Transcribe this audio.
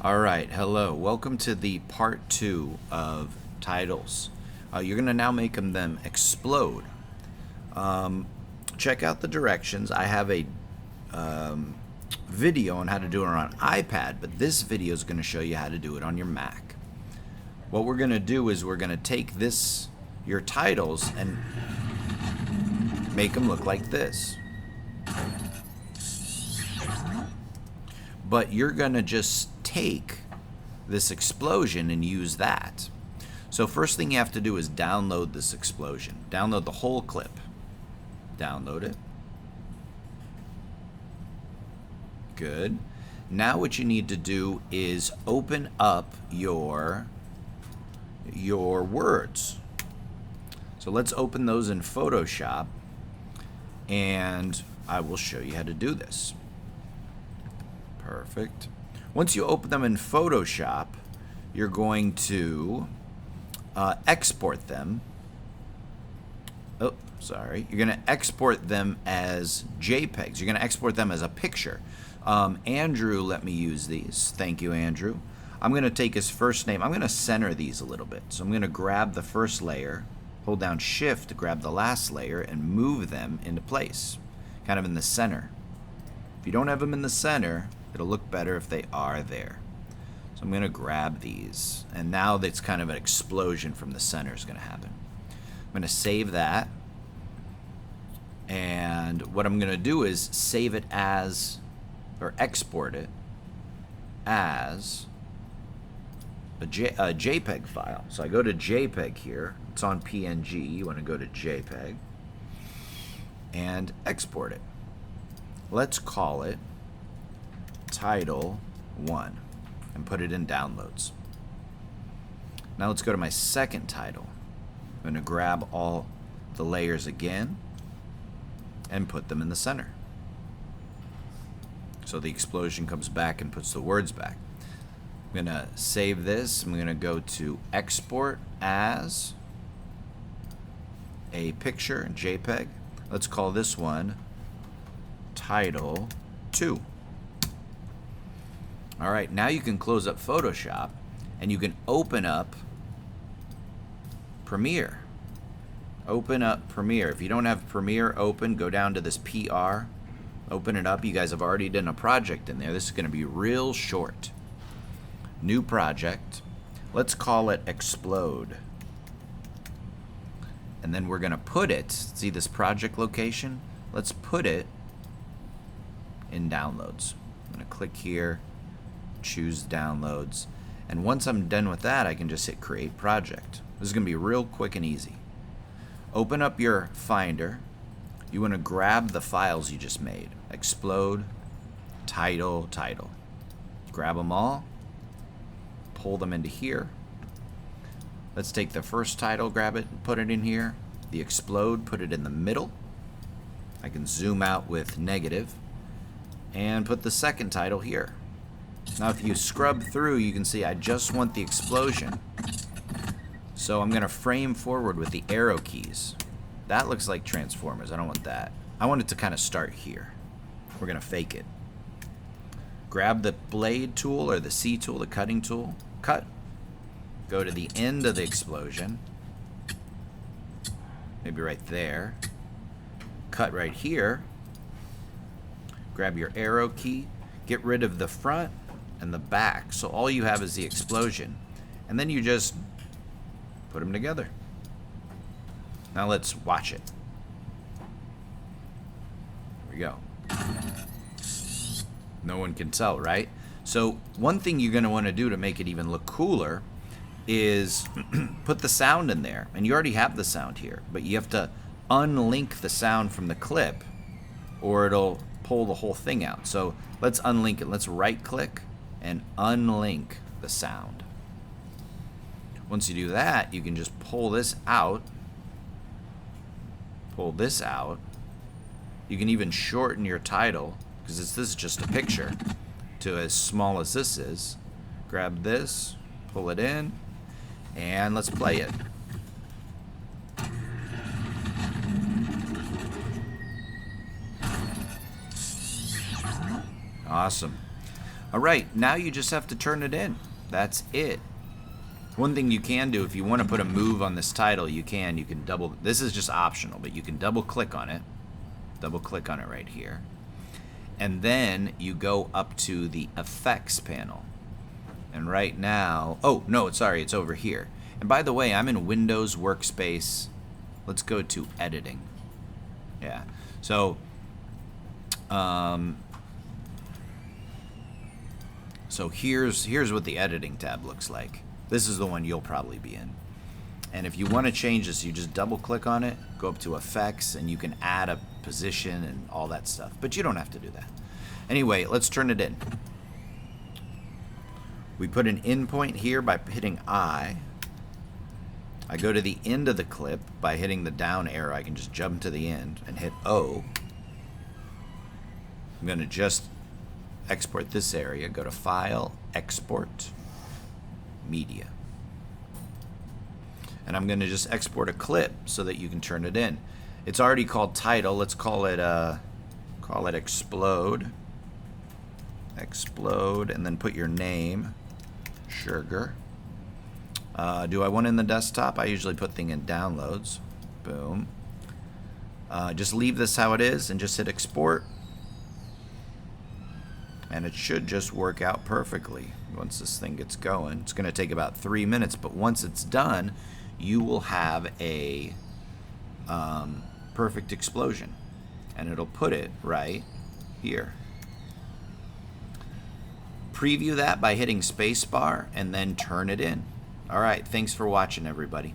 Alright, hello. Welcome to the part 2 of titles. You're going to now make them explode. Check out the directions. I have a video on how to do it on iPad, but this video is going to show you how to do it on your Mac. What we're going to do is we're going to take your titles, and make them look like this. But you're going to just take this explosion and use that. So first thing you have to do is download this explosion. Download the whole clip. Download it. Good. Now what you need to do is open up your words. So let's open those in Photoshop, and I will show you how to do this. Perfect. Once you open them in Photoshop, you're going to export them. Oh, sorry. You're going to export them as JPEGs. You're going to export them as a picture. Andrew let me use these. Thank you, Andrew. I'm going to take his first name. I'm going to center these a little bit. So I'm going to grab the first layer, hold down Shift to grab the last layer, and move them into place, kind of in the center. If you don't have them in the center, it'll look better if they are there. So I'm going to grab these, and now that's kind of an explosion from the center is going to happen. I'm going to save that, and what I'm going to do is save it as, or export it as a JPEG file. So I go to JPEG here. It's on PNG. You want to go to JPEG and export it. Let's call it Title 1 and put it in downloads. Now let's go to my second title. I'm going to grab all the layers again and put them in the center. So the explosion comes back and puts the words back. I'm going to save this. I'm going to go to Export as a picture in JPEG. Let's call this one Title 2. Alright, now you can close up Photoshop and you can open up Premiere. Open up Premiere. If you don't have Premiere open, go down to this PR, open it up. You guys have already done a project in there. This is going to be real short. New project. Let's call it Explode. And then we're going to put it, see this project location? Let's put it in downloads. I'm going to click here, choose downloads, and once I'm done with that, I can just hit create project. This is going to be real quick and easy. Open up your Finder. You want to grab the files you just made. Explode, title. Grab them all, pull them into here. Let's take the first title, grab it, and put it in here. The explode, put it in the middle. I can zoom out with negative and put the second title here. Now if you scrub through, you can see I just want the explosion. So I'm going to frame forward with the arrow keys. That looks like Transformers. I don't want that. I want it to kind of start here. We're going to fake it. Grab the blade tool or the C tool, the cutting tool. Cut. Go to the end of the explosion. Maybe right there. Cut right here. Grab your arrow key. Get rid of the front and the back. So all you have is the explosion. And then you just put them together. Now let's watch it. Here we go. No one can tell, right? So one thing you're going to want to do to make it even look cooler is put the sound in there. And you already have the sound here, but you have to unlink the sound from the clip or it'll pull the whole thing out. So let's unlink it. Let's right click and unlink the sound. Once you do that, you can just pull this out. Pull this out. You can even shorten your title, because this is just a picture, to as small as this is. Grab this, pull it in, and let's play it. Awesome. All right, now you just have to turn it in. That's it. One thing you can do if you want to put a move on this title, you can double, this is just optional, but you can double click on it. Double click on it right here. And then you go up to the effects panel. And right now, oh no, sorry, it's over here. And by the way, I'm in Windows Workspace. Let's go to editing. Yeah, so here's what the editing tab looks like. This is the one you'll probably be in. And if you want to change this, you just double click on it, go up to effects, and you can add a position and all that stuff. But you don't have to do that. Anyway, let's turn it in. We put an in point here by hitting I. I go to the end of the clip by hitting the down arrow. I can just jump to the end and hit O. I'm going to just export this area. Go to File, Export, Media. And I'm going to just export a clip so that you can turn it in. It's already called title. Let's call it Explode. Explode, and then put your name, Sugar. Do I want it in the desktop? I usually put thing in downloads. Boom. Just leave this how it is and just hit export. And it should just work out perfectly once this thing gets going. It's going to take about 3 minutes, but once it's done, you will have a perfect explosion. And it'll put it right here. Preview that by hitting spacebar and then turn it in. All right, thanks for watching, everybody.